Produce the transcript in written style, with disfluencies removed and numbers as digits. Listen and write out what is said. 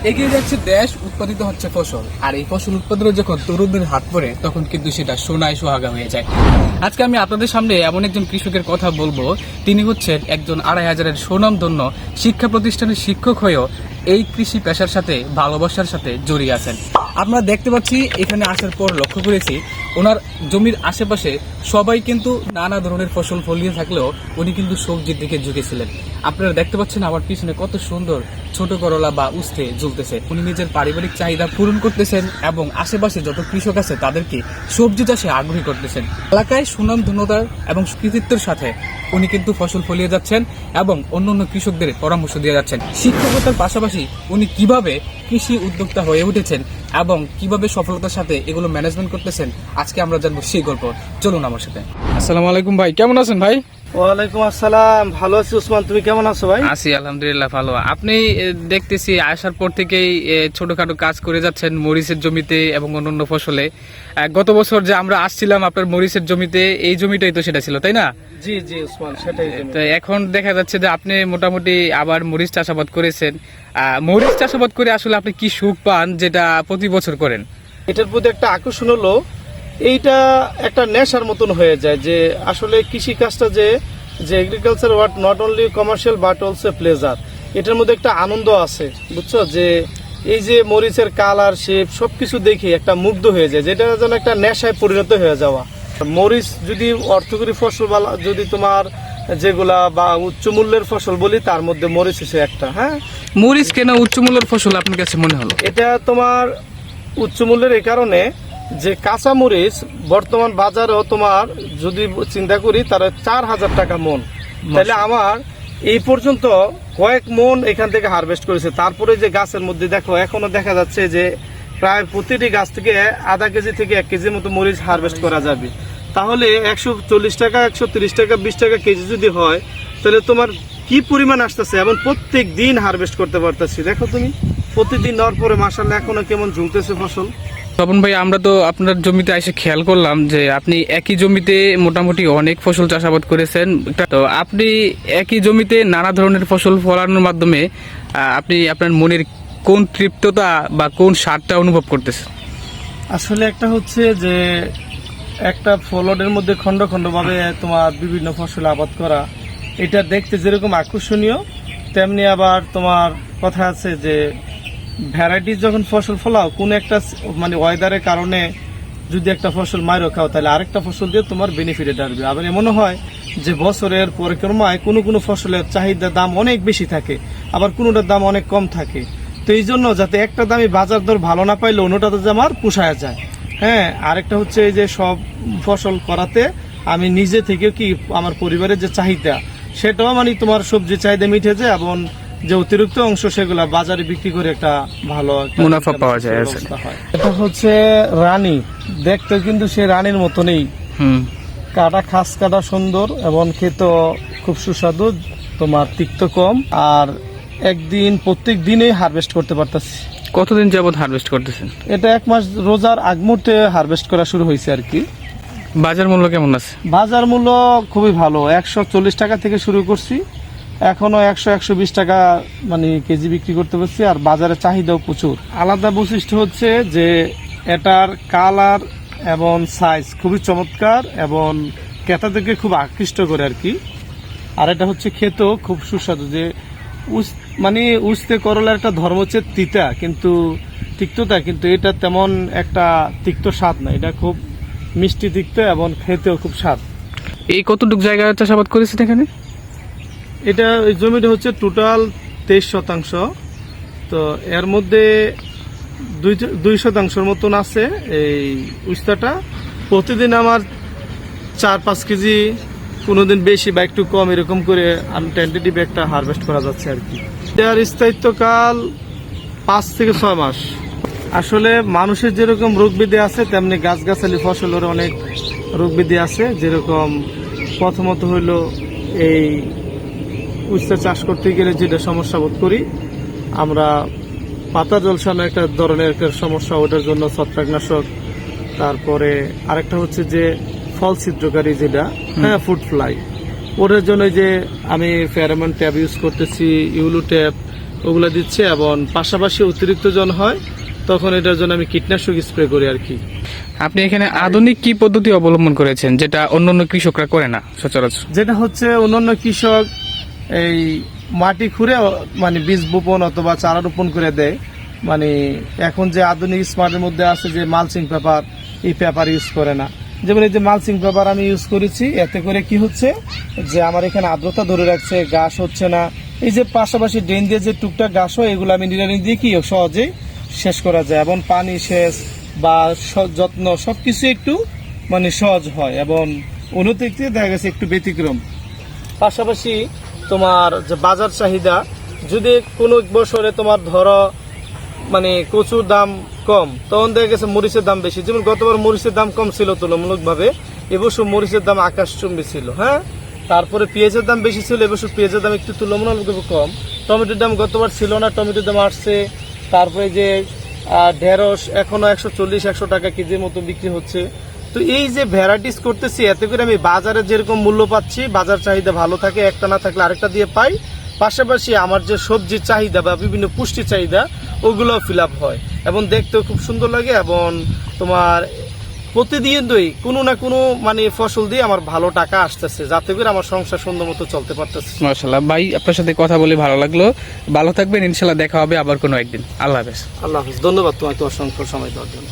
এগিয়ে যাচ্ছে দেশ, উৎপাদিত হচ্ছে ফসল, আর এই ফসল উৎপাদনে যখন তরুণদের হাত পড়ে তখন কিন্তু সেটা সোনায় সোহাগা হয়ে যায়। আজকে আমি আপনাদের সামনে এমন একজন কৃষকের কথা বলবো, তিনি হচ্ছেন একজন 2500-এর সুনামধন্য শিক্ষা প্রতিষ্ঠানের শিক্ষক হয়েও এই কৃষি পেশার সাথে ভালোবাসার সাথে জড়িয়ে আছেন। আপনারা দেখতে পাচ্ছি, এখানে আসার পর লক্ষ্য করেছি ওনার জমির আশেপাশে সবাই কিন্তু নানা ধরনের ফসল ফলিয়ে থাকলেও উনি কিন্তু সবজির দিকে ঝুঁকেছিলেন। আপনারা দেখতে পাচ্ছেন আমার পিছনে কত সুন্দর ছোট করলা বা উস্তে ঝুলতেছে। উনি নিজের পারিবারিক চাহিদা পূরণ করতেছেন এবং আশেপাশে যত কৃষক আছে তাদেরকে সবজি চাষে আগ্রহী করতেছেন। এলাকায় সুনামধন্যতার এবং কৃতিত্বের সাথে উনি কিন্তু ফসল ফলিয়ে যাচ্ছেন এবং অন্যান্য কৃষকদের পরামর্শ দিয়ে যাচ্ছেন। শিক্ষকতার পাশাপাশি উনি কিভাবে কৃষি উদ্যোক্তা হয়ে উঠেছেন এবং কিভাবে সফলতার সাথে এগুলো ম্যানেজমেন্ট করতেছেন, আজকে আমরা জানবো সেই গল্প। চলুন আমার সাথে। আসসালামু আলাইকুম ভাই, কেমন আছেন ভাই? ওয়ালাইকুম আসসালাম, ভালো আছি ওসমান, তুমি কেমন আছো ভাই? আছি আলহামদুলিল্লাহ ভালো। আপনি দেখতেছি আসার পর থেকেই ছোটখাটো কাজ করে যাচ্ছেন মরিচের জমিতে এবং অন্যান্য ফসলে। গত বছর যে আমরা আসছিলাম আপনার মরিচের জমিতে, এই জমিটাই তো সেটা ছিল, তাই না? জি জি ওসমান, সেটাই। তো এখন দেখা যাচ্ছে যে আপনি মোটামুটি আবার মরিচ চাষাবাদ করেছেন। মরিচ চাষাবাদ করে আসলে আপনি কি সুখ পান যেটা প্রতি বছর করেন? এটার প্রতি একটা আকর্ষণ হলো, এইটা একটা নেশার মতন হয়ে যায় যে আসলে কৃষি কাজটা যে agriculture word not only commercial but also pleasure. এটার মধ্যে একটা আনন্দ আছে, বুঝছো? যে এই যে মরিচের কালার শেপ সবকিছু দেখে একটা মুগ্ধ হয়ে যায়, যেটা যেন একটা নেশায় পরিণত হয়ে যাওয়া। মরিচ যদি অর্থকরী ফসল যদি তোমার যেগুলা বা উচ্চ মূল্যের ফসল বলি, তার মধ্যে মরিচ হচ্ছে একটা। হ্যাঁ, মরিচ কেন উচ্চ মূল্যের ফসল আপনার কাছে মনে হলো? এটা তোমার উচ্চ মূল্যের এই কারণে যে কাঁচা মরিচ বর্তমান বাজারেও তোমার যদি চিন্তা করি তার 4000 টাকা মন। তাহলে আমার এই পর্যন্ত কয়েক মন এখান থেকে হারভেস্ট করেছে। তারপরে যে গাছের মধ্যে দেখো এখনো দেখা যাচ্ছে যে প্রায় প্রতিটি গাছ থেকে আধা কেজি থেকে 1 কেজির মতো মরিচ হারভেস্ট করা যাবে। তাহলে 140 টাকা 130 টাকা 20 টাকা কেজি যদি হয়, তাহলে তোমার কি পরিমাণ আসতেছে, এবং প্রত্যেক দিন হারভেস্ট করতে পারতেছি। দেখো তুমি প্রতিদিন নেওয়ার পরে মাশাআল্লাহ এখনো কেমন ঝুলতেছে ফসল। তপন ভাই, আমরা তো আপনার জমিতে এসে খেয়াল করলাম যে আপনি একই জমিতে মোটামুটি অনেক ফসল চাষাবাদ করেছেন। তো আপনি একই জমিতে নানা ধরনের ফসল ফলানোর মাধ্যমে আপনি আপনার মনের কোন তৃপ্ততা বা কোন স্বাদটা অনুভব করতেছেন? আসলে একটা হচ্ছে যে একটা ফলনের মধ্যে খণ্ড খণ্ড ভাবে তোমার বিভিন্ন ফসল আবাদ করা, এটা দেখতে যেরকম আকর্ষণীয়, তেমনি আবার তোমার কথা আছে যে ভ্যারাইটিস যখন ফসল ফলাও, কোন একটা মানে ওয়েদারের কারণে যদি একটা ফসল মাইরো খাও, তাহলে আরেকটা ফসল দিয়ে তোমার বেনিফিটেড আসবে। আবার এমনও হয় যে বছরের পরিক্রমায় কোনো ফসলের চাহিদা দাম অনেক বেশি থাকে, আবার কোনোটার দাম অনেক কম থাকে। তো এই জন্য যাতে একটা দামই বাজার দর ভালো না পাইলে অন্যটাতে যে আমার পোষায় যায়। হ্যাঁ, আরেকটা হচ্ছে এই যে সব ফসল করাতে আমি নিজে থেকে কি আমার পরিবারের যে চাহিদা, সেটাও মানে তোমার সবজি চাহিদা মিটে যায়, এবং যে অতিরিক্ত অংশ সেগুলা বাজারে বিক্রি করে একটা ভালো মুনাফা পাওয়া যায়। এটা হচ্ছে রানী, দেখতে কিন্তু সে রানীর মতনই। কাটা খাস কাটা সুন্দর এবং খেতে খুব সুস্বাদু, তোমার তিক্ত কম, আর প্রত্যেক দিনেই হারভেস্ট করতে পারতেছি। কতদিন যাবত হারভেস্ট করতেছেন? এটা 1 মাস, রোজার আগ মুহূর্তে হারভেস্ট করা শুরু হয়েছে আর কি। বাজার মূল্য কেমন আছে? বাজার মূল্য খুবই ভালো, 140 টাকা থেকে শুরু করছি, এখনো 100-120 টাকা মানে কেজি বিক্রি করতে পারছি। আর বাজারে চাহিদাও প্রচুর। আলাদা বৈশিষ্ট্য হচ্ছে যে এটার কালার এবং সাইজ খুবই চমৎকার এবং ক্রেতাদেরকে খুব আকৃষ্ট করে আর কি। আর এটা হচ্ছে খেতেও খুব সুস্বাদু, যে মানে উস্তে করলার একটা ধর্ম হচ্ছে তিতা, কিন্তু তিক্ততা, কিন্তু এটা তেমন একটা তিক্ত স্বাদ না, এটা খুব মিষ্টি তিক্ত এবং খেতেও খুব স্বাদ। এই কতটুকু জায়গা চাষাবাদ করেছেন এখানে? এটা এই জমিটা হচ্ছে টোটাল 23%। তো এর মধ্যে 2% মতন আছে এই উস্তাটা। প্রতিদিন আমার 4-5 কেজি, কোনোদিন বেশি বা একটু কম, এরকম করে আমি টেন্টেটিভ একটা হারভেস্ট করা যাচ্ছে আর কি। এর স্থায়িত্বকাল 5 থেকে 6 মাস। আসলে মানুষের যেরকম রোগ ব্যাধি আছে, তেমনি গাছগাছালি ফসলের অনেক রোগ ব্যাধি আছে। যেরকম প্রথমত হইল এই উস্তা চাষ করতে গেলে যেটা সমস্যা বোধ করি আমরা, পাতা জলসানো একটা ধরনের একটা সমস্যা, ওটার জন্য ছত্রাকনাশক। তারপরে আরেকটা হচ্ছে যে ফল ছিদ্রকারী যেটা, হ্যাঁ, ফুড ফ্লাই, ওটার জন্য যে আমি ফেরোমন ট্যাব ইউজ করতেছি, ইউলু ট্যাব, ওগুলা দিচ্ছে, এবং পাশাপাশি অতিরিক্ত জন হয় তখন এটার জন্য আমি কীটনাশক স্প্রে করি আর কি। আপনি এখানে আধুনিক কি পদ্ধতি অবলম্বন করেছেন যেটা অন্যান্য কৃষকরা করে না সচরাচর? যেটা হচ্ছে অন্যান্য কৃষক এই মাটি খুঁড়ে মানে বীজ বপন অথবা চারা রোপণ করে দেয়, মানে এখন যে আধুনিক স্মার্টের মধ্যে আছে যে মালচিং পেপার, এই পেপার ইউজ করে না। যেমন এই যে মালচিং পেপার আমি ইউজ করেছি, এতে করে কি হচ্ছে যে আমার এখানে আর্দ্রতা ধরে রাখছে, ঘাস হচ্ছে না। এই যে পাশাপাশি ড্রেন দিয়ে যে টুকটাক ঘাস হয় এগুলো আমি নিড়ানি দিয়ে কি সহজেই শেষ করা যায়, এবং পানি সেচ বা যত্ন সবকিছু একটু মানে সহজ হয়, এবং অন্যদিক থেকে দেখা গেছে একটু ব্যতিক্রম। পাশাপাশি তোমার যে বাজার চাহিদা, যদি কোনো বছরে তোমার ধরো মানে কচুর দাম কম, তখন দেখা গেছে মরিচের দাম বেশি। যেমন গতবার মরিচের দাম কম ছিল তুলনামূলকভাবে, এবছর মরিচের দাম আকাশচুম্বী ছিল। হ্যাঁ, তারপরে পেঁয়াজের দাম বেশি ছিল, এবছর পেঁয়াজের দাম একটু তুলনামূলকভাবে কম। টমেটোর দাম গতবার ছিল না, টমেটোর দাম আসছে। তারপরে যে ঢেঁড়স এখনো 140-100 টাকা কেজির মতো বিক্রি হচ্ছে। তো এই যে ভ্যারাইটিস করতেছি, এতে করে আমি বাজারে যেরকম মূল্য পাচ্ছি, বাজার চাহিদা ভালো থাকে, একটা না থাকলে আরেকটা দিয়ে পাই। পাশাপাশি আমার যে সবজির চাহিদা বা বিভিন্ন পুষ্টি চাহিদা ওগুলো ফিল আপ হয়, এবং দেখতেও খুব সুন্দর লাগে, এবং তোমার প্রতিদিনই কোনো না কোনো মানে ফসল দিয়ে আমার ভালো টাকা আসতেছে, যাতে করে আমার সংসার সুন্দর মতো চলতে পারতেছে। মাশাআল্লাহ ভাই, আপনার সাথে কথা বলে ভালো লাগলো। ভালো থাকবেন, ইনশাল্লাহ দেখা হবে আবার কোনো একদিন। আল্লাহ হাফেজ। আল্লাহ হাফিজ, ধন্যবাদ তোমাকে অসংখ্য সময় দেওয়ার জন্য।